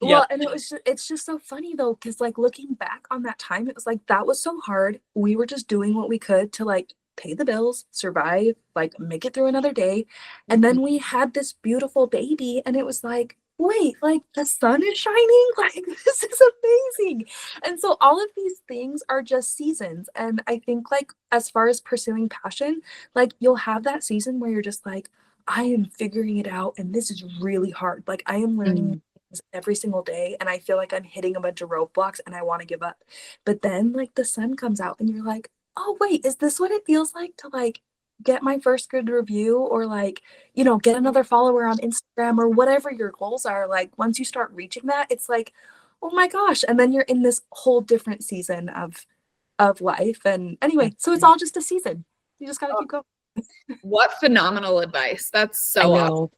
C: Yep.
D: Well, and it's just so funny though, because like looking back on that time, it was like that was so hard. We were just doing what we could to like pay the bills, survive, like make it through another day. And then we had this beautiful baby, and it was like, wait, like the sun is shining? Like this is amazing. And so all of these things are just seasons. And I think like as far as pursuing passion, like you'll have that season where you're just like, I am figuring it out and this is really hard. Like I am learning things every single day and I feel like I'm hitting a bunch of roadblocks and I want to give up. But then like the sun comes out and you're like, oh wait, is this what it feels like to like get my first good review or like, you know, get another follower on Instagram or whatever your goals are. Like once you start reaching that, it's like, oh my gosh. And then you're in this whole different season of life. And anyway, so it's all just a season. You just gotta keep going.
E: What phenomenal advice. That's
C: I
E: so awesome.
C: know.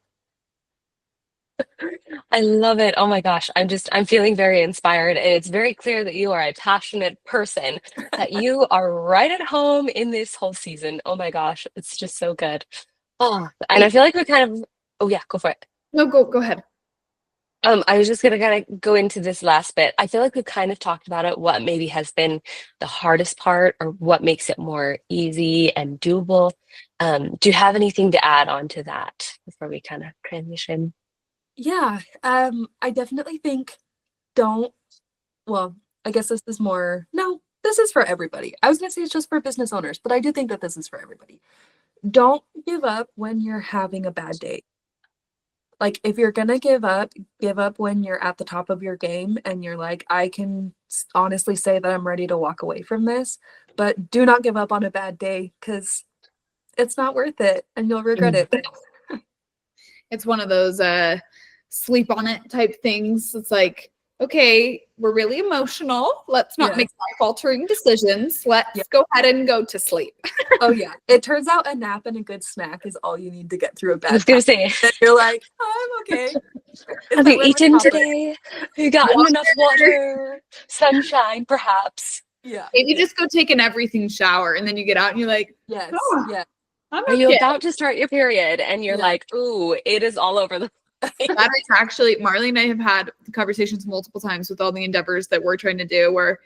C: I love it. Oh my gosh. I'm feeling very inspired. And it's very clear that you are a passionate person, that you are right at home in this whole season. Oh my gosh. It's just so good. Oh, and I feel like we kind of, oh yeah, go for it.
E: No, go ahead.
C: I was just gonna kind of go into this last bit. I feel like we've kind of talked about it, what maybe has been the hardest part or what makes it more easy and doable. Do you have anything to add on to that before we kind of transition?
D: Yeah. I definitely think well, I guess this is more, no, this is for everybody. I was gonna say it's just for business owners, but I do think that this is for everybody. Don't give up when you're having a bad day. Like if you're gonna give up when you're at the top of your game and you're like, I can honestly say that I'm ready to walk away from this, but do not give up on a bad day because it's not worth it and you'll regret it.
E: It's one of those sleep on it type things. It's like, okay, we're really emotional. Let's not make life-altering decisions. Let's go ahead and go to sleep.
D: Oh yeah. It turns out a nap and a good snack is all you need to get through a bad
C: I was gonna say,
D: and you're like, oh, I'm okay.
C: have you eaten today? Have you gotten enough water? Sunshine, perhaps.
D: Yeah.
E: Maybe just go take an everything shower and then you get out and you're like,
D: Yes.
E: oh,
D: Yeah.
E: I'm
C: Are you
E: okay.
C: about to start your period? And you're like, ooh, it is all over the
E: That is actually, Marley and I have had conversations multiple times with all the endeavors that we're trying to do where,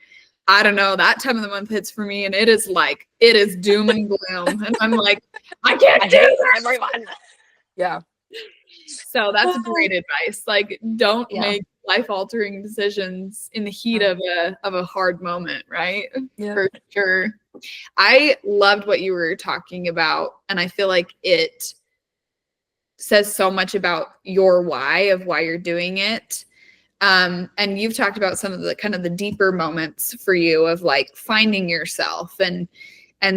E: I don't know, that time of the month hits for me and it is doom and gloom. And I'm like, I can't do this.
C: everyone.
D: Yeah.
E: So that's great advice. Like, don't make life-altering decisions in the heat of a hard moment, right?
D: Yeah.
E: For sure. I loved what you were talking about, and I feel like it says so much about your why of why you're doing it. And you've talked about some of the kind of the deeper moments for you of like finding yourself and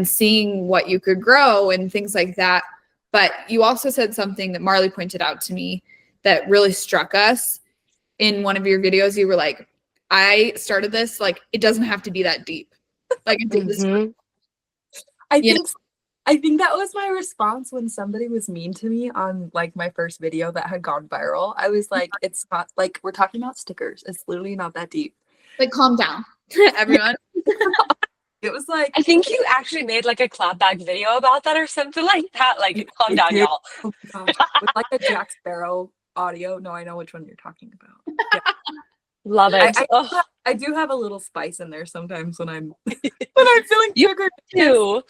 E: seeing what you could grow and things like that. But you also said something that Marley pointed out to me that really struck us in one of your videos. You were like, I started this, like, it doesn't have to be that deep. Like, I did this.
D: I think that was my response when somebody was mean to me on like my first video that had gone viral. I was like, it's not like we're talking about stickers. It's literally not that deep.
E: Like, calm down, everyone.
D: It was like,
C: I think you actually made like a clapback video about that or something like that. Like, calm down, y'all.
D: Oh my gosh. With like a Jack Sparrow audio. No, I know which one you're talking about. Yeah.
C: Love it.
D: I do have a little spice in there sometimes when I'm feeling triggered
C: too.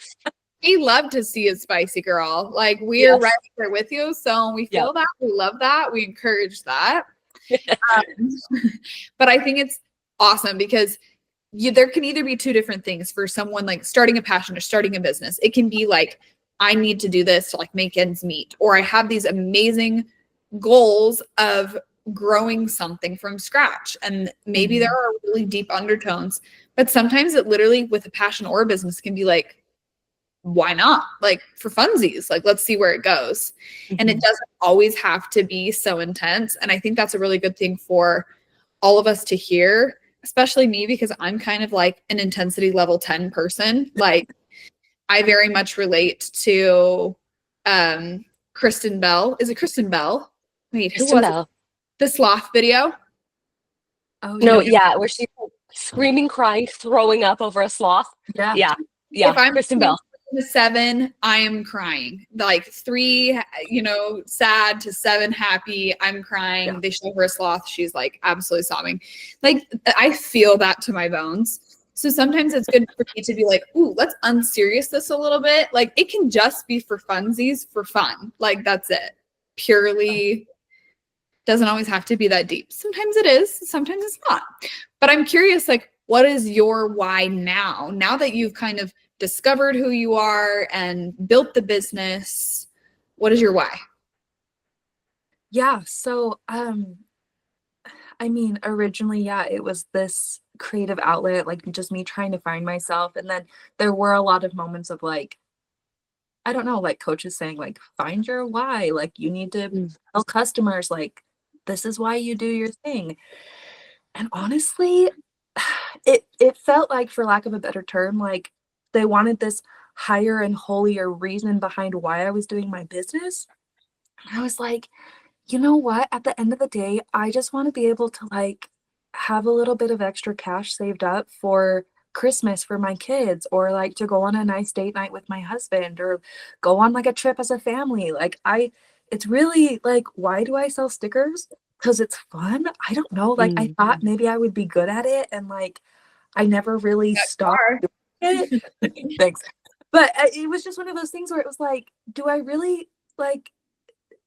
E: We love to see a spicy girl. Like, we are right there with you. So we feel that. We love that. We encourage that. But I think it's awesome because there can either be two different things for someone like starting a passion or starting a business. It can be like, I need to do this to like make ends meet, or I have these amazing goals of growing something from scratch. And maybe there are really deep undertones, but sometimes it literally with a passion or a business can be like, why not? Like for funsies, like let's see where it goes. And it doesn't always have to be so intense. And I think that's a really good thing for all of us to hear, especially me, because I'm kind of like an intensity level 10 person. Like I very much relate to Kristen Bell. Is it Kristen Bell? Wait, who was it? The sloth video?
D: Oh
C: no, yeah, where she's screaming, crying, throwing up over a sloth. Yeah.
E: If I'm
C: Kristen Bell.
E: 7, I am crying. Like 3, sad to 7 happy, I'm crying. Yeah. They show her a sloth, she's like absolutely sobbing. Like I feel that to my bones. So sometimes it's good for me to be like, ooh, let's unserious this a little bit. Like it can just be for funsies, for fun. Like that's it. Purely Doesn't always have to be that deep. Sometimes it is, sometimes it's not. But I'm curious, like, what is your why now? Now that you've kind of discovered who you are and built the business, what is your why?
D: Yeah. So, I mean, originally, yeah, it was this creative outlet, like just me trying to find myself. And then there were a lot of moments of like, I don't know, like coaches saying, like, find your why. Like, you need to tell customers, like, this is why you do your thing. And honestly, it felt like, for lack of a better term, like they wanted this higher and holier reason behind why I was doing my business. And I was like, you know what? At the end of the day, I just want to be able to like have a little bit of extra cash saved up for Christmas for my kids, or like to go on a nice date night with my husband, or go on like a trip as a family. It's really like, why do I sell stickers? Because it's fun. I don't know. Like, I thought maybe I would be good at it. And like, I never really stopped doing it. Thanks. But it was just one of those things where it was like, do I really like,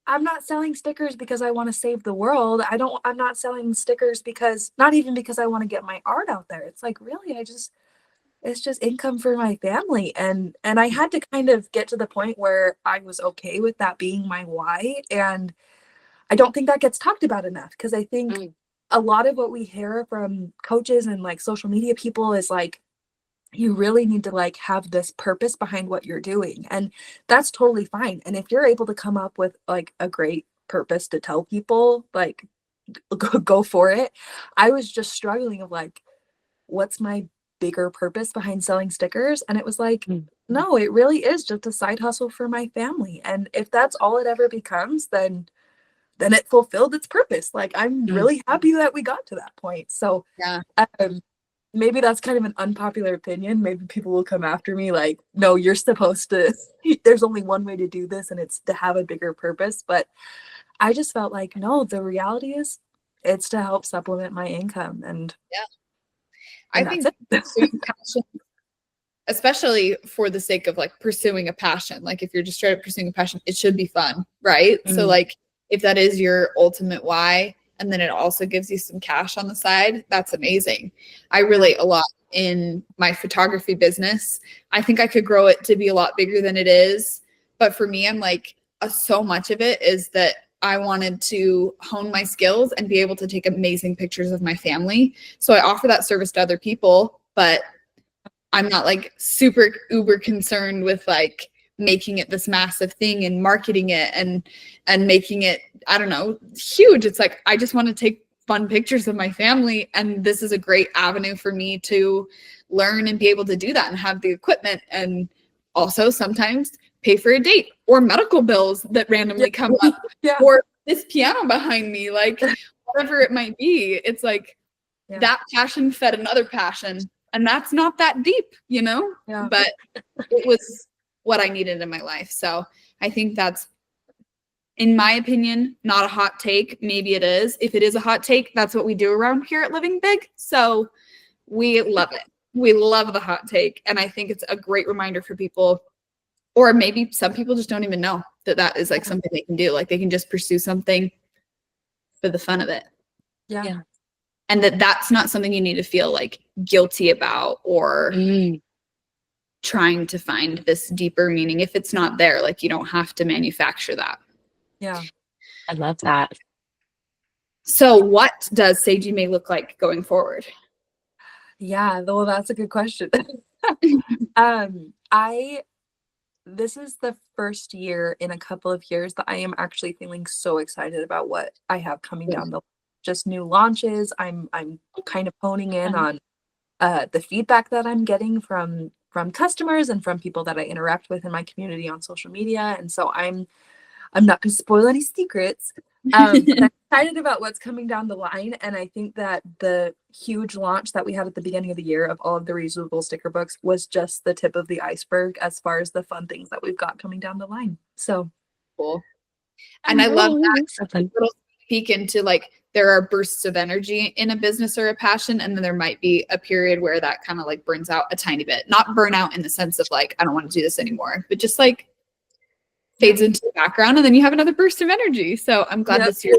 D: I'm not selling stickers because I want to save the world. I'm not selling stickers because, not even because I want to get my art out there. It's like, really, it's just income for my family. And I had to kind of get to the point where I was okay with that being my why. And I don't think that gets talked about enough, because I think a lot of what we hear from coaches and like social media people is like, you really need to like have this purpose behind what you're doing. And that's totally fine. And if you're able to come up with like a great purpose to tell people, like, go for it. I was just struggling of like, what's my bigger purpose behind selling stickers? And it was like, no, it really is just a side hustle for my family. And if that's all it ever becomes, then it fulfilled its purpose. Like, I'm really happy that we got to that point. So
E: Yeah.
D: Maybe that's kind of an unpopular opinion. Maybe people will come after me like, no, you're supposed to, there's only one way to do this, and it's to have a bigger purpose. But I just felt like, no, the reality is it's to help supplement my income. And
E: I think pursuing passion, especially for the sake of like pursuing a passion, like if you're just straight up pursuing a passion, it should be fun, right? So like, if that is your ultimate why, and then it also gives you some cash on the side, that's amazing. I relate a lot in my photography business. I think I could grow it to be a lot bigger than it is. But for me, I'm like, so much of it is that I wanted to hone my skills and be able to take amazing pictures of my family. So I offer that service to other people, but I'm not like super uber concerned with like making it this massive thing and marketing it and making it, I don't know, huge. It's like, I just want to take fun pictures of my family. And this is a great avenue for me to learn and be able to do that and have the equipment, and also sometimes pay for a date or medical bills that randomly come up, or this piano behind me, like whatever it might be. It's like that passion fed another passion, and that's not that deep, you know, but it was what I needed in my life. So I think that's, in my opinion, not a hot take. Maybe it is. If it is a hot take, that's what we do around here at Living Big. So we love it. We love the hot take. And I think it's a great reminder for people, or maybe some people just don't even know that that is like something they can do. Like they can just pursue something for the fun of it.
D: Yeah.
E: And that's not something you need to feel like guilty about, or trying to find this deeper meaning. If it's not there, like you don't have to manufacture that.
D: Yeah.
C: I love that.
E: So what does Sagie May look like going forward?
D: Yeah, well, that's a good question. This is the first year in a couple of years that I am actually feeling so excited about what I have coming down the, just new launches. I'm kind of honing in on the feedback that I'm getting from customers and from people that I interact with in my community on social media. And so I'm not going to spoil any secrets. But I'm excited about what's coming down the line. And I think that the huge launch that we had at the beginning of the year of all of the reusable sticker books was just the tip of the iceberg as far as the fun things that we've got coming down the line. So
E: cool. And I love that little peek into like, there are bursts of energy in a business or a passion, and then there might be a period where that kind of like burns out a tiny bit. Not burn out in the sense of like, I don't want to do this anymore, but just like fades into the background, and then you have another burst of energy. So I'm glad this year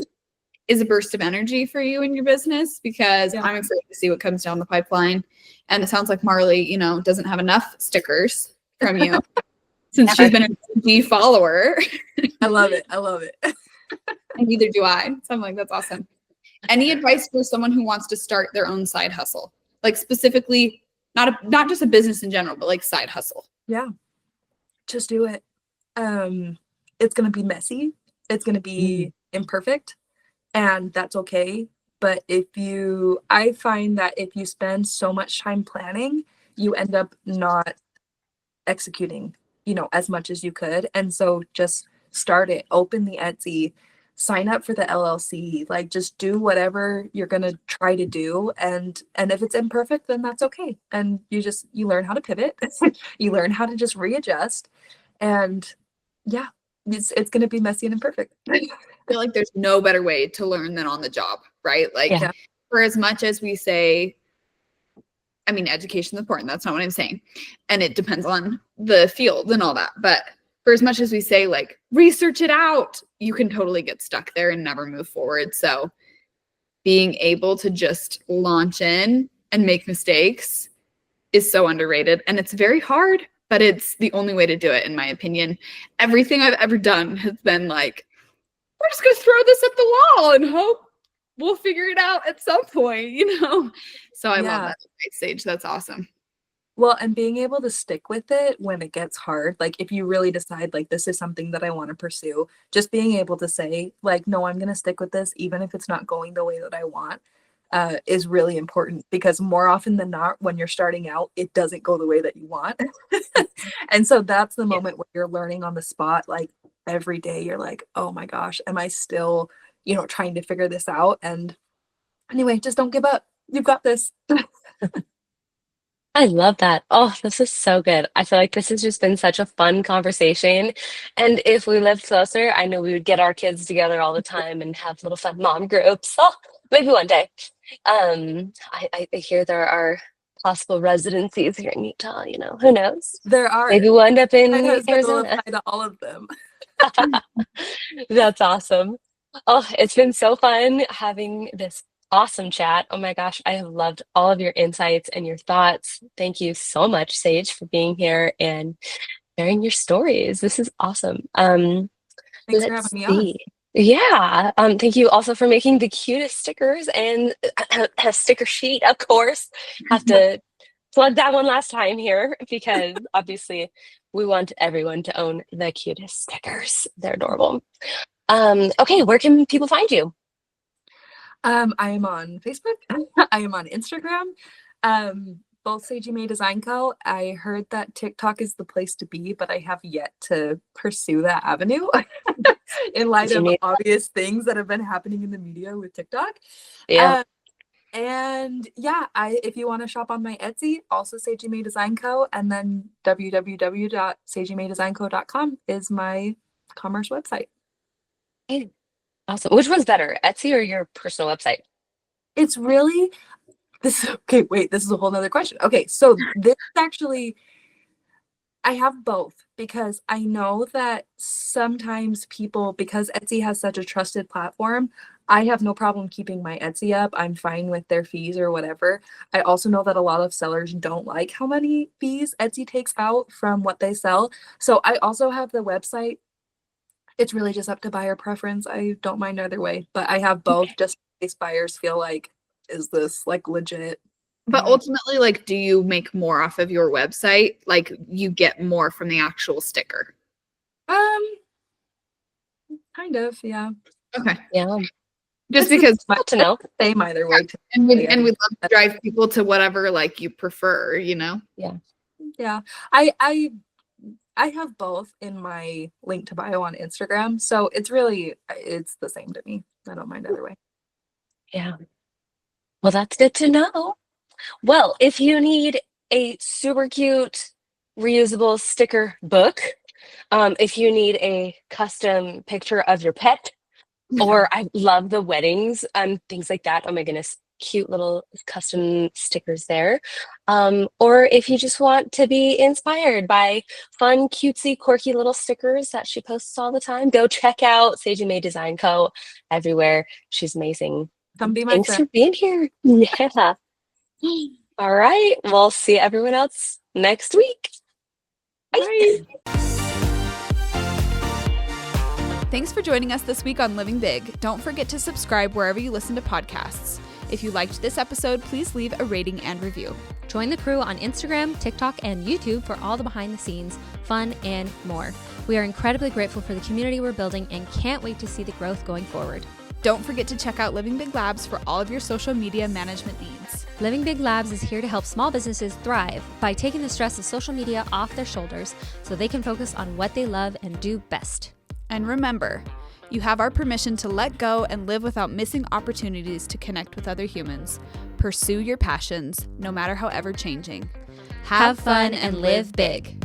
E: is a burst of energy for you in your business, because
D: Yeah.
E: I'm excited to see what comes down the pipeline. And it sounds like Marley, you know, doesn't have enough stickers from you since she's been an OG follower.
D: I love it. I love it.
E: And neither do I. So I'm like, that's awesome. Any advice for someone who wants to start their own side hustle? Like specifically, not just a business in general, but like side hustle.
D: Yeah. Just do it. It's going to be messy. It's going to be imperfect, and that's okay. But I find that if you spend so much time planning, you end up not executing, as much as you could. And so just start it, open the Etsy, sign up for the LLC, like just do whatever you're going to try to do. And if it's imperfect, then that's okay. And you learn how to pivot. You learn how to just readjust. And yeah, it's going to be messy and imperfect.
E: I feel like there's no better way to learn than on the job, right? Like for as much as we say, I mean, education is important. That's not what I'm saying. And it depends on the field and all that. But for as much as we say, like, research it out, you can totally get stuck there and never move forward. So being able to just launch in and make mistakes is so underrated. And it's very hard, but it's the only way to do it, in my opinion. Everything I've ever done has been like, we're just going to throw this at the wall and hope we'll figure it out at some point, So I love that advice, Sage. That's awesome.
D: Well, and being able to stick with it when it gets hard, like if you really decide like this is something that I want to pursue, just being able to say like, no, I'm going to stick with this, even if it's not going the way that I want, is really important, because more often than not, when you're starting out, it doesn't go the way that you want. And so that's the moment where you're learning on the spot. Like every day you're like, oh my gosh, am I still, trying to figure this out? And anyway, just don't give up. You've got this.
C: I love that. Oh, this is so good. I feel like this has just been such a fun conversation. And if we lived closer, I know we would get our kids together all the time and have little fun mom groups. Oh, maybe one day. I hear there are possible residencies here in Utah, who knows?
D: There are.
C: Maybe we'll end up in
D: My husband will
C: Arizona.
D: apply to all of them.
C: That's awesome. Oh, it's been so fun having this awesome chat. Oh my gosh, I have loved all of your insights and your thoughts. Thank you so much, Sage, for being here and sharing your stories. This is awesome.
D: Thanks for
C: Let's
D: having me
C: see. Yeah. Thank you also for making the cutest stickers and a sticker sheet, of course. Have to plug that one last time here, because obviously we want everyone to own the cutest stickers. They're adorable. Okay, where can people find you?
D: I am on Facebook. I am on Instagram. Both SagieMayDesignCo. I heard that TikTok is the place to be, but I have yet to pursue that avenue in light of obvious things that have been happening in the media with TikTok.
C: Yeah.
D: And yeah, if you want to shop on my Etsy, also SagieMayDesignCo, and then www.SagieMayDesignCo.com is my commerce website.
C: Hey, awesome. Which one's better, Etsy or your personal website?
D: It's really okay, wait, this is a whole nother question. Okay, so this actually, I have both, because I know that sometimes people, because Etsy has such a trusted platform, I have no problem keeping my Etsy up. I'm fine with their fees or whatever. I also know that a lot of sellers don't like how many fees Etsy takes out from what they sell. So I also have the website. It's really just up to buyer preference. I don't mind either way, but I have both just in case buyers feel like, is this like legit?
E: But ultimately, like, do you make more off of your website? Like, you get more from the actual sticker?
D: Kind of, yeah.
E: Okay.
C: Yeah.
E: Just because
C: to know.
D: Same either way.
E: and we'd love to drive people to whatever like you prefer,
C: Yeah.
D: Yeah. I have both in my link to bio on Instagram. So it's the same to me. I don't mind either way.
C: Yeah. Well, that's good to know. Well, if you need a super cute reusable sticker book, if you need a custom picture of your pet, or I love the weddings and things like that. Oh my goodness. cute little custom stickers there. Or if you just want to be inspired by fun, cutesy, quirky little stickers that she posts all the time, go check out SagieMayDesignCo everywhere. She's amazing.
D: Come be my
C: Thanks
D: friend.
C: for being here. Yeah. All right. We'll see everyone else next week. Bye.
B: Thanks for joining us this week on Living Big. Don't forget to subscribe wherever you listen to podcasts. If you liked this episode, please leave a rating and review.
A: Join the crew on Instagram, TikTok, and YouTube for all the behind the scenes, fun, and more. We are incredibly grateful for the community we're building and can't wait to see the growth going forward.
B: Don't forget to check out Living Big Labs for all of your social media management needs.
A: Living Big Labs is here to help small businesses thrive by taking the stress of social media off their shoulders so they can focus on what they love and do best.
B: And remember, you have our permission to let go and live without missing opportunities to connect with other humans. Pursue your passions, no matter how ever changing.
A: Have fun and live big.